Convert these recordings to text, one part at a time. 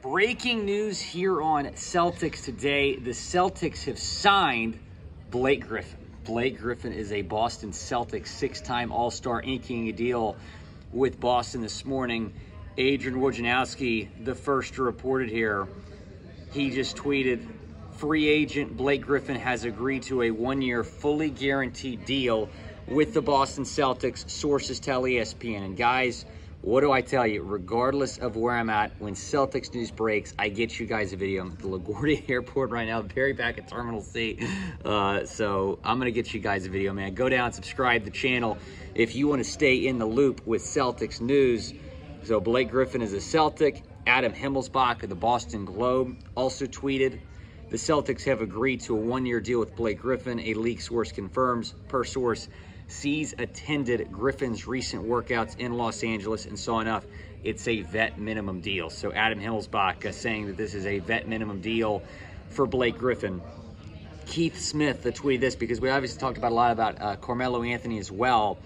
Breaking news here on Celtics Today. The Celtics have signed Blake Griffin. Blake Griffin is a Boston Celtics six-time All-Star, inking a deal with Boston this morning. Adrian Wojnarowski, the first to report it here, he just tweeted, free agent Blake Griffin has agreed to a one-year fully guaranteed deal with the Boston Celtics, sources tell ESPN. And guys, what do I tell you? Regardless of where I'm at, when Celtics news breaks, I get you guys a video. I'm at the LaGuardia Airport right now, very back at Terminal C. So I'm going to get you guys a video, man. Go down, subscribe to the channel if you want to stay in the loop with Celtics news. So Blake Griffin is a Celtic. Adam Himmelsbach of the Boston Globe also tweeted, the Celtics have agreed to a one-year deal with Blake Griffin. A league source confirms, per source, C's attended Griffin's recent workouts in Los Angeles and saw enough. It's a vet minimum deal. So Adam Himmelsbach saying that this is a vet minimum deal for Blake Griffin. Keith Smith tweeted this because we obviously talked about a lot about Carmelo Anthony as well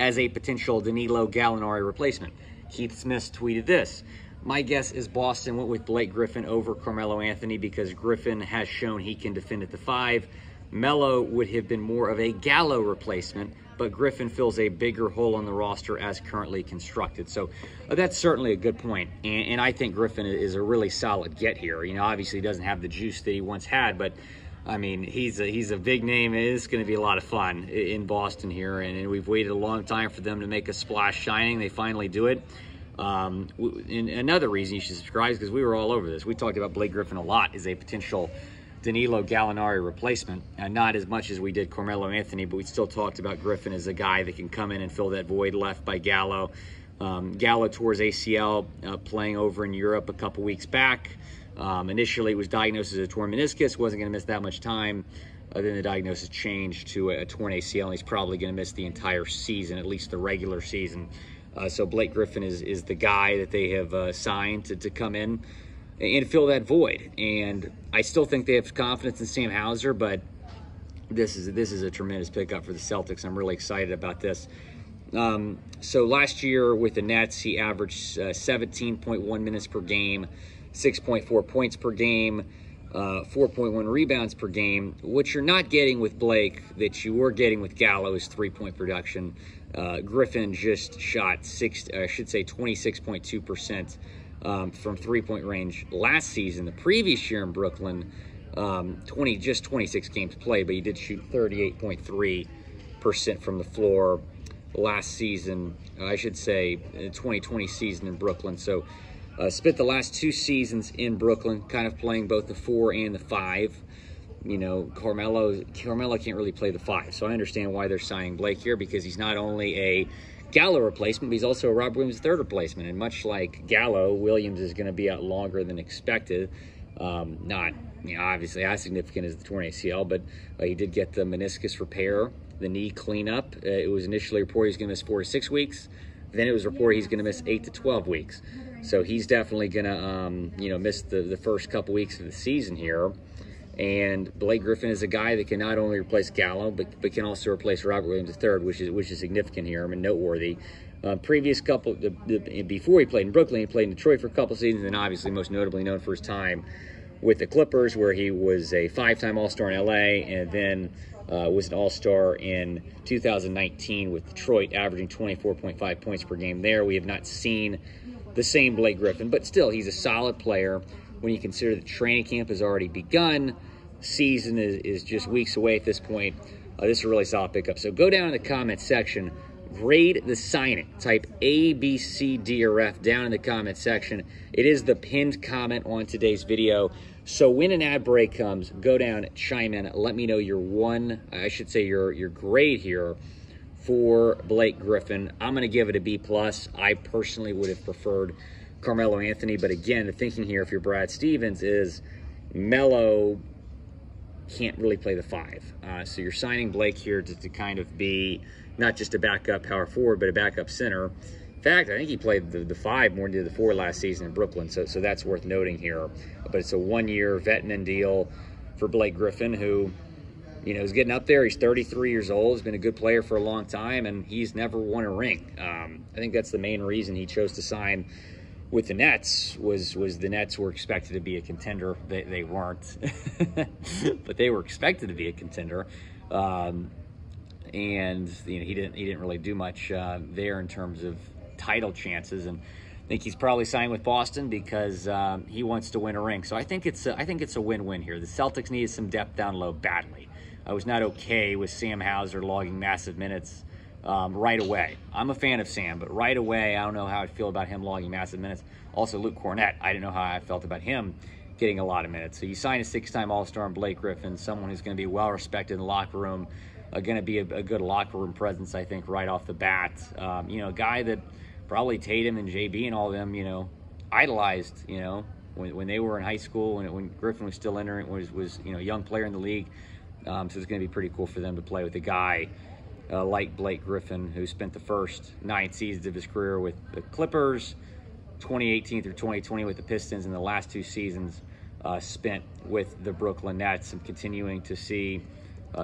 as a potential Danilo Gallinari replacement. Keith Smith tweeted this. My guess is Boston went with Blake Griffin over Carmelo Anthony because Griffin has shown he can defend at the 5. Melo would have been more of a Gallo replacement, but Griffin fills a bigger hole on the roster as currently constructed. So that's certainly a good point. And I think Griffin is a really solid get here. You know, obviously he doesn't have the juice that he once had, but I mean, he's a big name. It's going to be a lot of fun in Boston here. And we've waited a long time for them to make a splash shining. They finally do it. And another reason you should subscribe is because we were all over this. We talked about Blake Griffin a lot as a potential Danilo Gallinari replacement, not as much as we did Carmelo Anthony, but we still talked about Griffin as a guy that can come in and fill that void left by Gallo. Gallo tore his ACL playing over in Europe a couple weeks back. Initially, it was diagnosed as a torn meniscus, wasn't going to miss that much time. Then the diagnosis changed to a torn ACL, and he's probably going to miss the entire season, at least the regular season. So Blake Griffin is the guy that they have signed to come in and fill that void. And I still think they have confidence in Sam Hauser, but this is a tremendous pickup for the Celtics. I'm really excited about this. So last year with the Nets, he averaged 17.1 minutes per game, 6.4 points per game, 4.1 rebounds per game. What you're not getting with Blake that you were getting with Gallo is three-point production. Griffin just shot 26.2% from three-point range last season. The previous year in Brooklyn, just 26 games played, but he did shoot 38.3% from the floor last season. I should say 2020 season in Brooklyn. So spent the last 2 seasons in Brooklyn, kind of playing both the 4 and the 5. You know, Carmelo can't really play the 5, so I understand why they're signing Blake here, because he's not only a Gallo replacement, but he's also a Rob Williams III replacement. And much like Gallo, Williams is going to be out longer than expected. Not, obviously as significant as the torn ACL, but he did get the meniscus repair, the knee cleanup. It was initially reported he's going to miss 4 to 6 weeks. Then it was reported he's going to miss 8 to 12 weeks. So he's definitely going to, miss the first couple weeks of the season here. And Blake Griffin is a guy that can not only replace Gallo, but can also replace Robert Williams III, which is significant here. I mean, noteworthy. Previous couple, before he played in Brooklyn, he played in Detroit for a couple seasons, and obviously most notably known for his time with the Clippers, where he was a 5-time All-Star in LA, and then was an All-Star in 2019 with Detroit, averaging 24.5 points per game there. We have not seen the same Blake Griffin, but still, he's a solid player. When you consider that training camp has already begun, season is just weeks away at this point, this is a really solid pickup. So go down in the comment section, grade the signing. Type A, B, C, D, or F down in the comment section. It is the pinned comment on today's video. So when an ad break comes, go down, chime in, let me know your your grade here for Blake Griffin. I'm going to give it a B+. I personally would have preferred Carmelo Anthony, but again, the thinking here, if you're Brad Stevens, is Melo can't really play the 5. So you're signing Blake here to kind of be not just a backup power forward, but a backup center. In fact, I think he played the 5 more than he did the 4 last season in Brooklyn, so that's worth noting here. But it's a one-year vet-min deal for Blake Griffin, who, is getting up there. He's 33 years old. He's been a good player for a long time, and he's never won a ring. I think that's the main reason he chose to sign with the Nets was the Nets were expected to be a contender. They weren't, but they were expected to be a contender. And he didn't really do much there in terms of title chances. And I think he's probably signed with Boston because he wants to win a ring. So I think it's a win-win here. The Celtics needed some depth down low badly. I was not okay with Sam Hauser logging massive minutes right away. I'm a fan of Sam, but right away, I don't know how I feel about him logging massive minutes. Also, Luke Cornett, I didn't know how I felt about him getting a lot of minutes. So you sign a 6-time All-Star in Blake Griffin, someone who's going to be well-respected in the locker room, going to be a good locker room presence, I think, right off the bat. A guy that probably Tatum and JB and all of them, idolized, when they were in high school, when Griffin was still entering, was a young player in the league. So it's going to be pretty cool for them to play with a guy like Blake Griffin, who spent the first 9 seasons of his career with the Clippers, 2018 through 2020 with the Pistons, and the last 2 seasons spent with the Brooklyn Nets. I'm continuing to see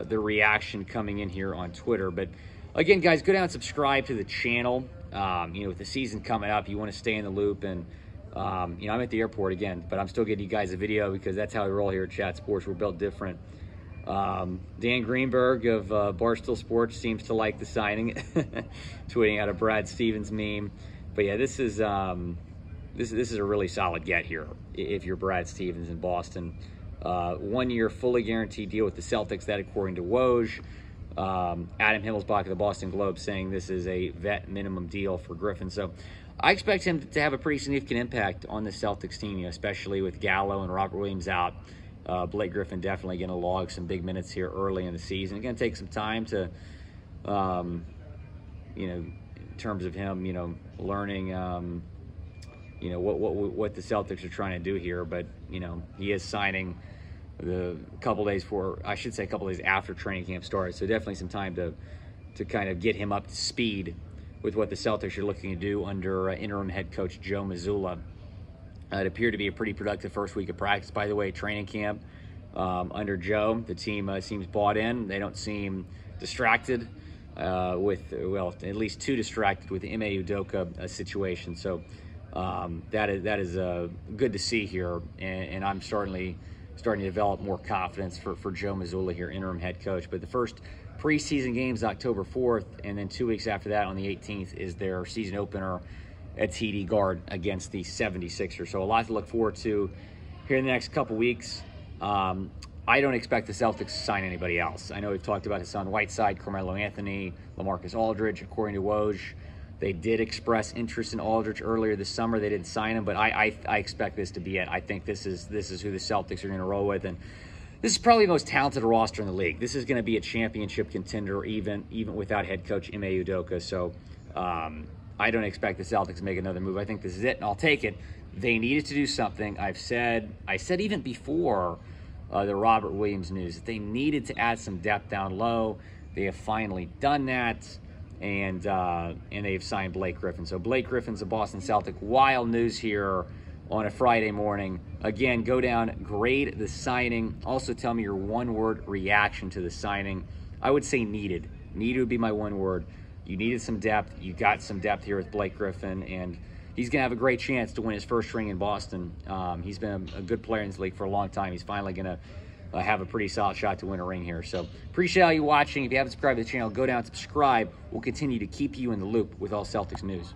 the reaction coming in here on Twitter. But again, guys, go down and subscribe to the channel. With the season coming up, you want to stay in the loop. And, I'm at the airport again, but I'm still getting you guys a video because that's how we roll here at Chat Sports. We're built different. Dan Greenberg of Barstool Sports seems to like the signing, tweeting out a Brad Stevens meme. But yeah, this is a really solid get here if you're Brad Stevens in Boston. 1 year fully guaranteed deal with the Celtics, that according to Woj. Adam Himmelsbach of the Boston Globe saying this is a vet minimum deal for Griffin. So I expect him to have a pretty significant impact on the Celtics team, especially with Gallo and Robert Williams out. Blake Griffin definitely going to log some big minutes here early in the season. Going to take some time to, in terms of him, learning, what the Celtics are trying to do here. But, he is signing a couple days after training camp starts. So definitely some time to kind of get him up to speed with what the Celtics are looking to do under interim head coach Joe Mazzula. It appeared to be a pretty productive first week of practice, by the way, training camp under Joe. The team seems bought in. They don't seem distracted at least too distracted with the Ime Udoka situation. So that is good to see here, and I'm starting to develop more confidence for Joe Mazzula here, interim head coach. But the first preseason game is October 4th, and then 2 weeks after that on the 18th is their season opener at TD Garden against the 76ers. So a lot to look forward to here in the next couple weeks. I don't expect the Celtics to sign anybody else. I know we've talked about Hassan Whiteside, Carmelo Anthony, LaMarcus Aldridge. According to Woj, they did express interest in Aldridge earlier this summer. They didn't sign him, but I expect this to be it. I think this is who the Celtics are going to roll with, and this is probably the most talented roster in the league. This is going to be a championship contender even without head coach Ime Udoka. So I don't expect the Celtics to make another move. I think this is it, and I'll take it. They needed to do something. I said even before the Robert Williams news that they needed to add some depth down low. They have finally done that, and they've signed Blake Griffin. So Blake Griffin's a Boston Celtic. Wild news here on a Friday morning. Again, go down, grade the signing. Also tell me your one-word reaction to the signing. I would say needed. Needed would be my one word. You needed some depth. You got some depth here with Blake Griffin, and he's going to have a great chance to win his first ring in Boston. He's been a good player in this league for a long time. He's finally going to have a pretty solid shot to win a ring here. So appreciate all you watching. If you haven't subscribed to the channel, go down and subscribe. We'll continue to keep you in the loop with all Celtics news.